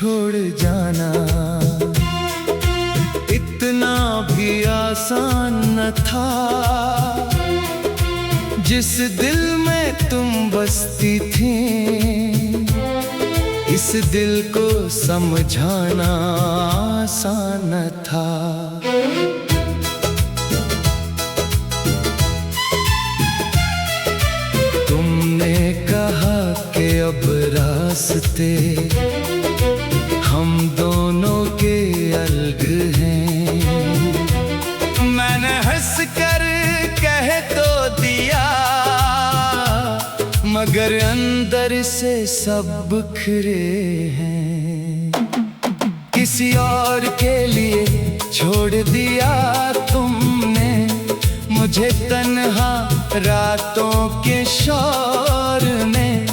छोड़ जाना इतना भी आसान न था। जिस दिल में तुम बसती थी, इस दिल को समझाना आसान न था। तुमने कहा कि अब रास्ते हम दोनों के अलग हैं। मैंने हंस कर कह तो दिया, मगर अंदर से सब बिखरे हैं। किसी और के लिए छोड़ दिया तुमने मुझे तन्हा रातों के शोर में।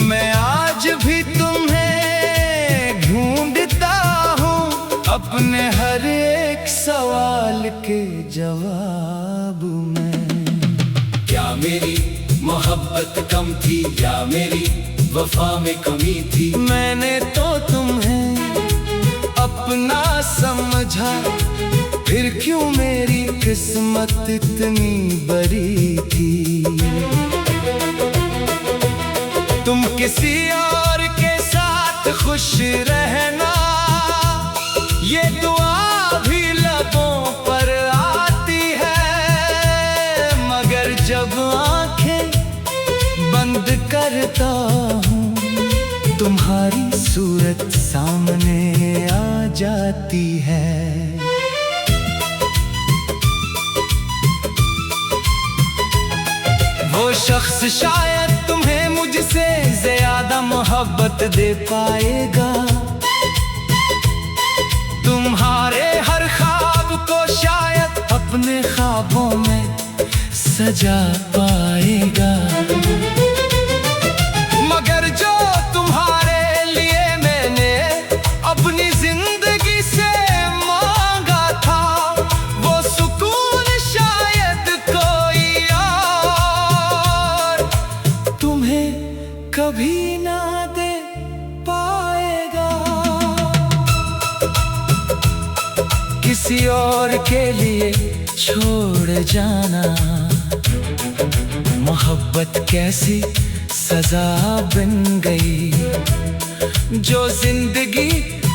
मैं आज भी तुम्हें ढूंढता हूँ अपने हर एक सवाल के जवाब में। क्या मेरी मोहब्बत कम थी या मेरी वफा में कमी थी? मैंने तो तुम्हें अपना समझा, फिर क्यों मेरी किस्मत इतनी बड़ी थी। तुम किसी और के साथ खुश रहना, ये दुआ भी लबों पर आती है। मगर जब आंखें बंद करता हूँ, तुम्हारी सूरत सामने आ जाती है। वो शख्स शायद तुम्हें मुझसे ज्यादा मोहब्बत दे पाएगा। तुम्हारे हर ख्वाब को शायद अपने ख्वाबों में सजा पाएगा। मगर जो तुम्हारे लिए मैंने अपनी जिंदगी से मांगा था, वो सुकून शायद कोई और तुम्हें कभी ना दे पाएगा। किसी और के लिए छोड़ जाना मोहब्बत कैसी सजा बन गई। जो जिंदगी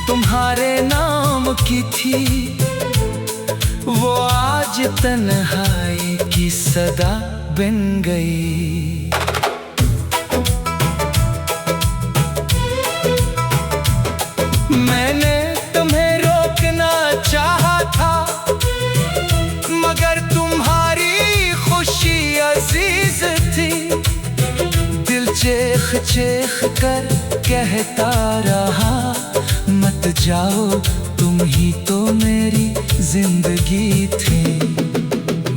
तुम्हारे नाम की थी, वो आज तन्हाई की सदा बन गई। मैंने तुम्हें रोकना चाहा था, मगर तुम्हारी खुशी अजीज थी। दिल चेख चेख कर कहता रहा, मत जाओ तुम ही तो मेरी जिंदगी थी।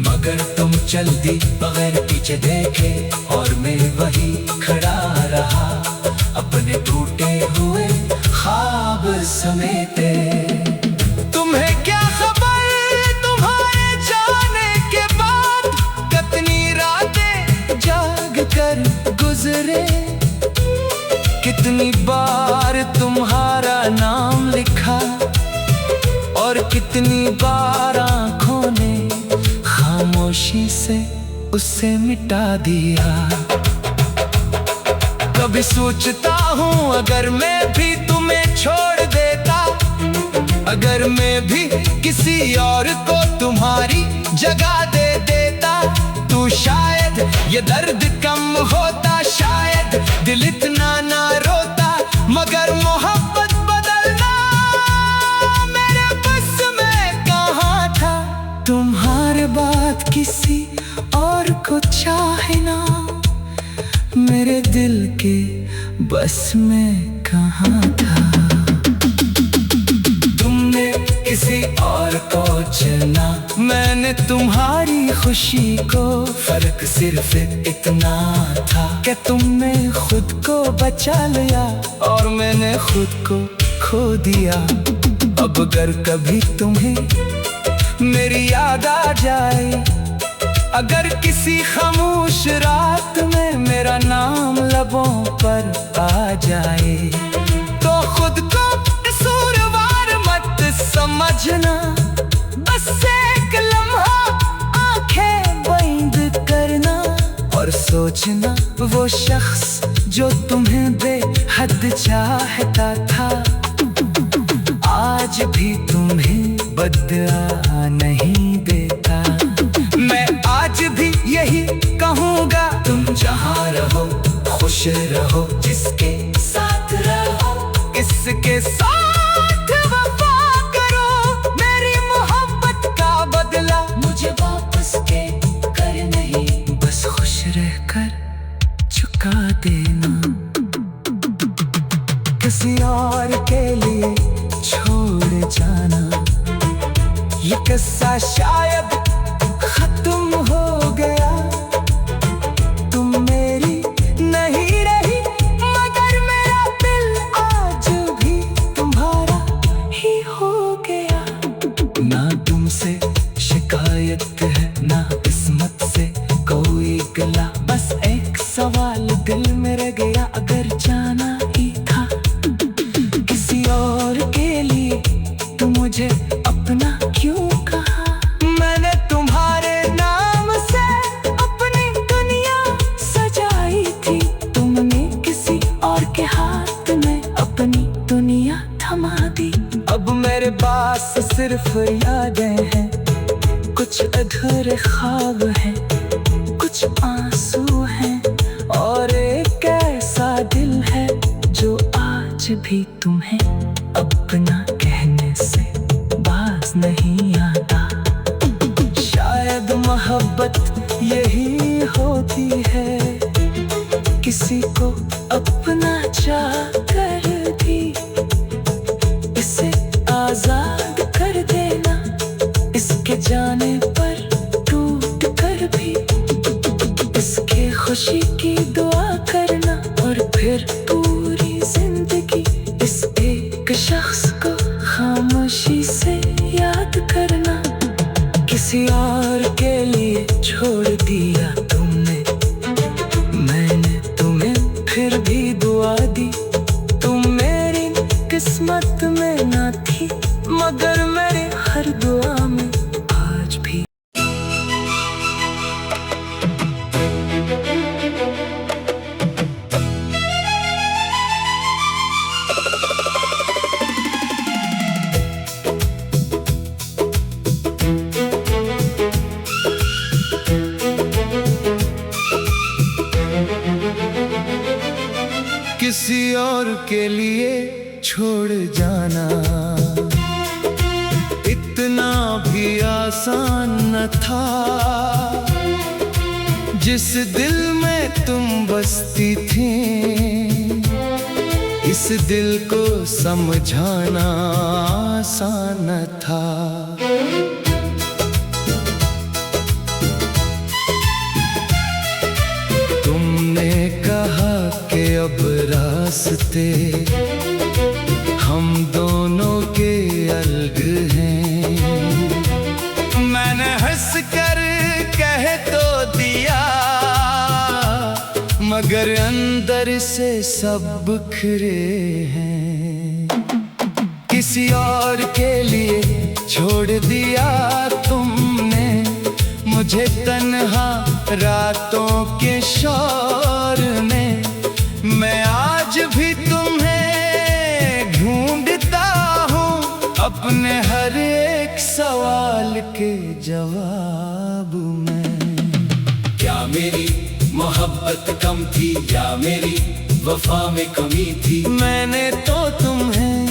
मगर तुम चल दी बगैर पीछे देखे, और मैं वही खड़ा रहा अपने टूटे हुए ख्वाब समेटे। तुम्हें क्या खबर तुम्हारे जाने के बाद कितनी रातें जाग कर गुजरे। कितनी बार तुम्हारा नाम लिखा, और कितनी बार आँखों ने खामोशी से उसे मिटा दिया। कभी सोचता हूँ अगर मैं भी तुम्हें छोड़ देता, अगर मैं भी किसी और को तुम्हारी जगह दे देता, तो शायद ये दर्द कम होता, शायद दिल इतना ना रोता। मगर मोहब्बत बदलना मेरे बस में कहाँ था। तुम्हारे बाद किसी और को चाहना मेरे दिल के बस में कहाँ था। तुमने किसी और को चुना, मैंने तुम्हारी खुशी को। फर्क सिर्फ इतना था कि तुमने खुद को बचा लिया, और मैंने खुद को खो दिया। अब अगर कभी तुम्हें मेरी याद आ जाए, अगर किसी खामोश रात में मेरा नाम लबों पर आ जाए, तो खुद को समझना, बस एक लम्हा आंखें बंद करना और सोचना, वो शख्स जो तुम्हें बेहद चाहता था आज भी तुम्हें बदला नहीं देता। मैं आज भी यही कहूँगा, तुम जहाँ रहो खुश रहो, जिसके साथ रहो इसके साथ वफा करो। मेरी मोहब्बत का बदला मुझे वापस के कर नहीं, बस खुश रहकर चुका देना। किसी और के लिए छोड़ जाना, ये किस्सा शायद खत्म हो गया। तुम मेरी नहीं रही, मगर मेरा दिल आज भी तुम्हारा ही हो गया। ना तुमसे शिकायत है ना किस्मत से कोई गिला, बस एक सवाल दिल में रह गया, अगर जाना ही था किसी और के लिए तो मुझे अपना क्यों कहा। मैंने तुम्हारे नाम से अपनी दुनिया सजाई थी, तुमने किसी और के हाथ में अपनी दुनिया थमा दी। अब मेरे पास सिर्फ यादें हैं, कुछ अधूरे ख्वाब हैं, कुछ आंसू हैं और एक ऐसा दिल है जो आज भी तुम्हें अपना कहने से बाज नहीं आता। शायद मोहब्बत यही होती है, किसी को अपना चाहकर भी इसे आजाद कर देना, इसके जाने पर टूट कर भी इसके खुशी की दुआ करना और फिर पूरी जिंदगी इस एक शख्स को खामोशी से याद करना। किसी और के लिए छोड़ दिया तुमने, मैंने तुम्हें फिर भी दुआ दी। तुम मेरी किस्मत में ना थी, मगर मेरी हर दुआ में आज भी। किसी और के लिए छोड़ जाना इतना भी आसान न था, जिस दिल में तुम बसती थी इस दिल को समझाना आसान न था। तुमने कहा कि अब रास्ते हम दोनों के अलग हैं, मैंने हंस कर कह तो दिया, मगर अंदर से सब बिखरे हैं। किसी और के लिए छोड़ दिया तुमने मुझे तन्हा रातों के शोर में। मैं आज भी तुम्हें ढूंढता हूँ अपने हर एक सवाल के जवाब में। क्या मेरी मोहब्बत कम थी या मेरी वफा में कमी थी? मैंने तो तुम्हें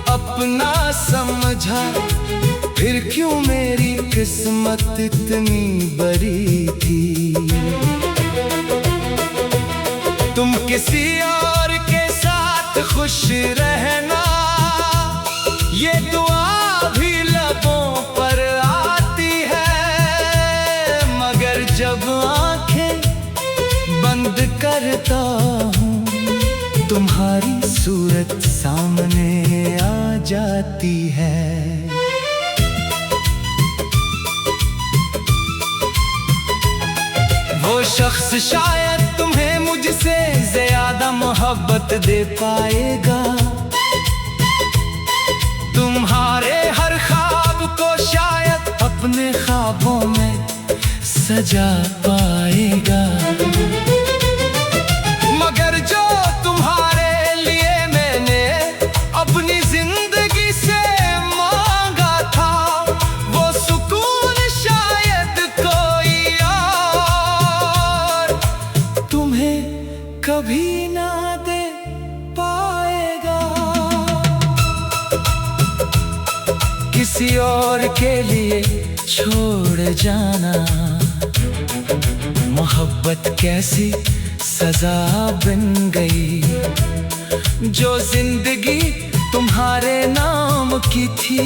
अपना समझा, फिर क्यों मेरी किस्मत इतनी बड़ी थी। तुम किसी और के साथ खुश रहना, ये दुआ भी लबों पर आती है, मगर जब आंखें बंद करता हूँ तुम्हारी सूरत सामने आ जाती है। वो शख्स शायद तुम्हें मुझसे ज्यादा मोहब्बत दे पाएगा, तुम्हारा तुम्हारे हर ख्वाब को शायद अपने ख्वाबों में सजा पाएगा, मगर जो तुम्हारे लिए मैंने अपनी जिंदगी से मांगा था, वो सुकून शायद कोई और तुम्हें कभी ना दे पाएगा। किसी और के लिए छोड़ जाना, मोहब्बत कैसी सजा बन गई। जो जिंदगी तुम्हारे नाम की थी,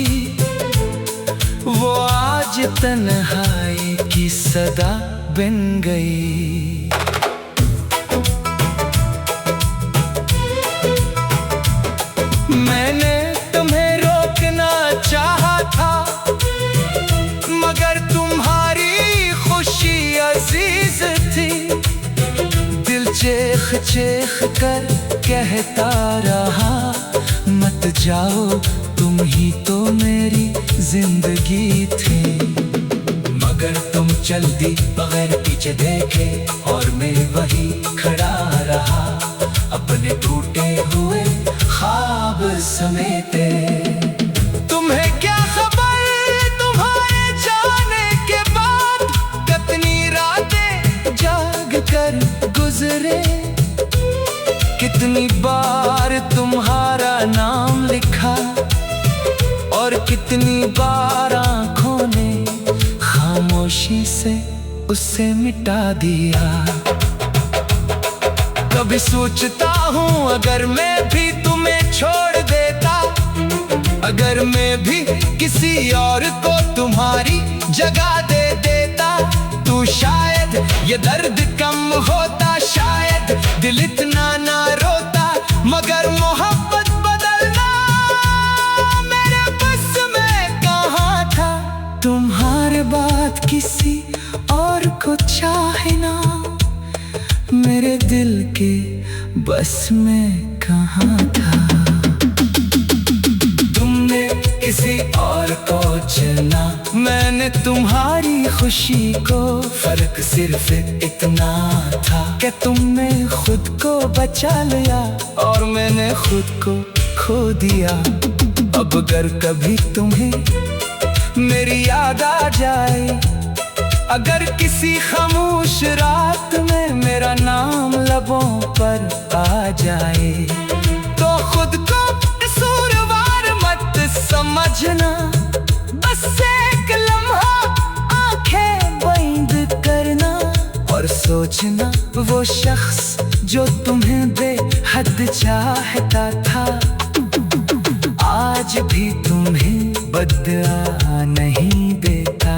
वो आज तन्हाई की सदा बन गई। मैंने तुम्हें रोकना चाहा था, मगर तुम्हारी खुशी अजीज थी। दिल चेख चेख कर कहता रहा, मत जाओ तुम ही तो मेरी जिंदगी थी। मगर तुम चल दी बगैर पीछे देखे, और मैं वही खड़ा रहा अपने टूटे हुए ख्वाब समेटे। तुम्हें क्या खबर तुम्हारे जाने के बाद कितनी रातें जाग कर गुजरे, कितनी बार तुम्हारा नाम लिखा और कितनी बार आंखों ने खामोशी से उसे मिटा दिया। कभी सोचता हूँ अगर मैं भी तुम्हें छोड़ देता, अगर मैं भी किसी और को तुम्हारी जगह दे देता, तो शायद ये दर्द कम होता, शायद दिल इतना ना रोता। मगर मोहब्बत बदलना मेरे बस में कहाँ था। तुम्हारे बाद किसी और को चाहना मेरे दिल के बस में कहाँ था। तुमने किसी और को चुना, मैंने तुम्हारी खुशी को, फर्क सिर्फ इतना था कि तुमने खुद को बचा लिया और मैंने खुद को खो दिया। अब अगर कभी तुम्हें मेरी याद आ जाए, अगर किसी खामोश रात में मेरा नाम लबों पर आ जाए, तो खुद को कसूरवार मत समझना। बस एक लम्हा आंखें बंद करना और सोचना, वो शख्स जो तुम्हें बेहद चाहता था, आज भी तुम्हें बदला नहीं देता।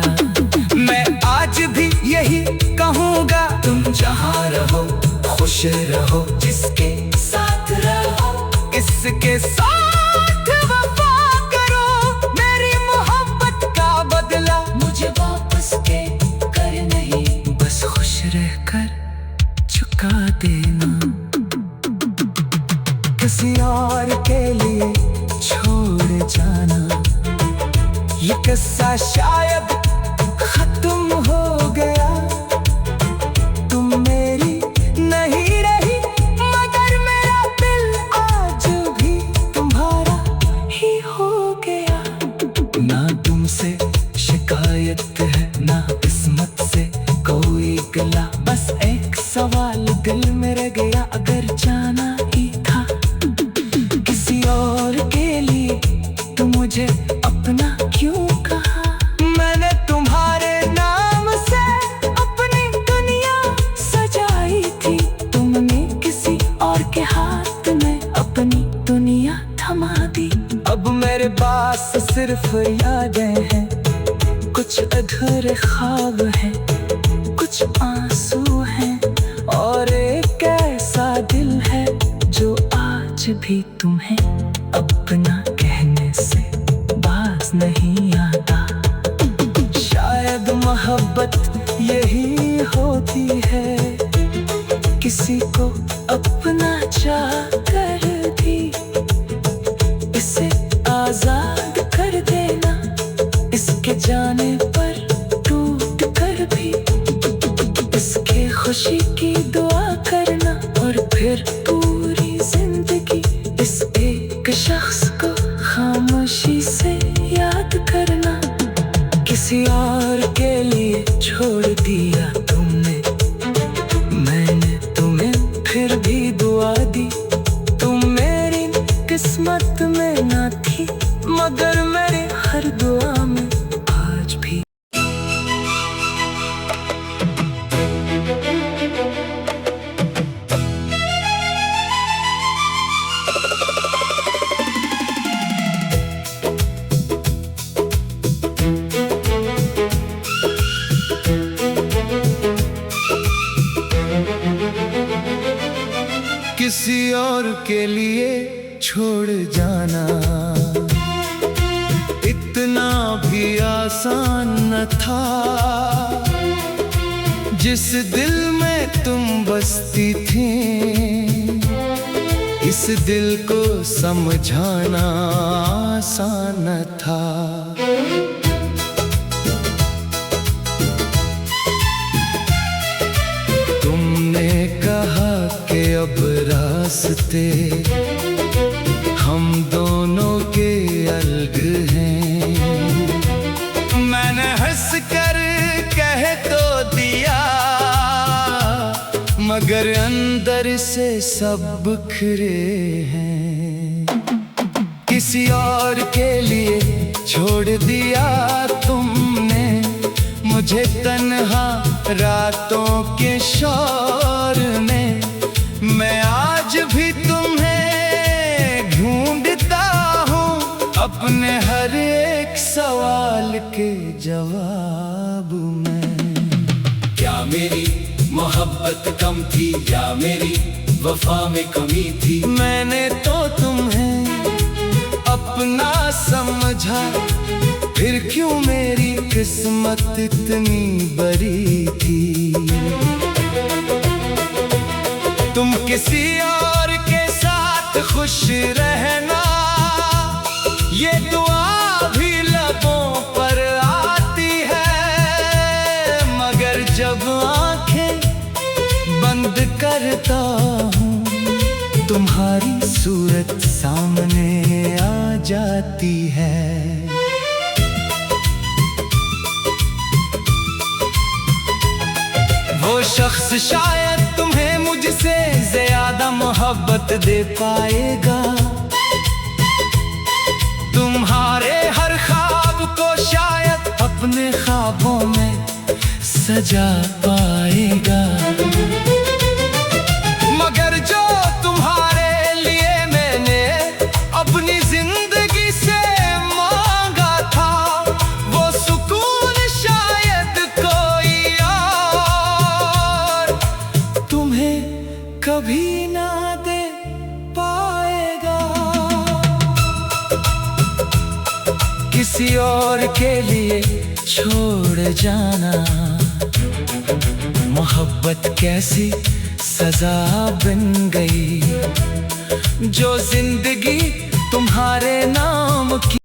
मैं आज भी यही कहूँगा, तुम जहाँ रहो खुश रहो, जिसके साथ रहो इसके साथ वफा करो। मेरी मोहब्बत का बदला मुझे वापस के कर नहीं, बस खुश रहकर चुका देना। किसी और के लिए छोड़ जाना, ये किस्सा शायद खत्म हो गया। तुम मेरी नहीं रही, मगर मेरा दिल आज भी तुम्हारा ही हो गया। ना तुमसे शिकायत है, ना किस्मत से कोई गिला, बस एक सवाल दिल में रह गया, अगर जाना ही था किसी और के लिए, तो मुझे अपना क्यों कहा। मैंने तुम्हारे नाम से अपनी दुनिया सजाई थी, तुमने किसी और के हाथ में अपनी दुनिया थमा दी। अब मेरे पास सिर्फ यादें हैं, कुछ अधूरे ख्वाब हैं, कुछ आंसू हैं, और एक ऐसा दिल है जो आज भी तुम्हें अपना कहने से बाज नहीं आता। शायद मोहब्बत यही होती है, किसी को अपना चाह कर भी इसे आजाद कर और के लिए छोड़ जाना इतना भी आसान न था। जिस दिल में तुम बसती थी, इस दिल को समझाना आसान न था। तुमने कहा कि अब रास्ते हम दोनों के अलग हैं। मैंने हंस कर कह तो दिया, मगर अंदर से सब बिखरे हैं। किसी और के लिए छोड़ दिया तुमने मुझे तन्हा रातों के शोर में। मैं आज भी तुम्हें ढूंढता हूँ अपने हर एक सवाल के जवाब में। क्या मेरी मोहब्बत कम थी या मेरी वफा में कमी थी? मैंने तो तुम्हें अपना समझा, फिर क्यों मेरी किस्मत इतनी बड़ी थी। तुम किसी और के साथ खुश रहना, ये दुआ भी लबों पर आती है। मगर जब आंखें बंद करता हूँ, तुम्हारी सूरत सामने आ जाती है। वो शख्स शायद तुम्हें मुझसे ज्यादा मोहब्बत दे पाएगा। तुम्हारे हर ख्वाब को शायद अपने ख्वाबों में सजा पाएगा। मगर जो तुम्हारे लिए मैंने अपनी जिंदगी से मांगा था, वो सुकून शायद कोई और तुम्हें कभी ना दे पाएगा। किसी और के लिए छोड़ जाना मोहब्बत कैसी सजा बन गई। जो जिंदगी तुम्हारे नाम की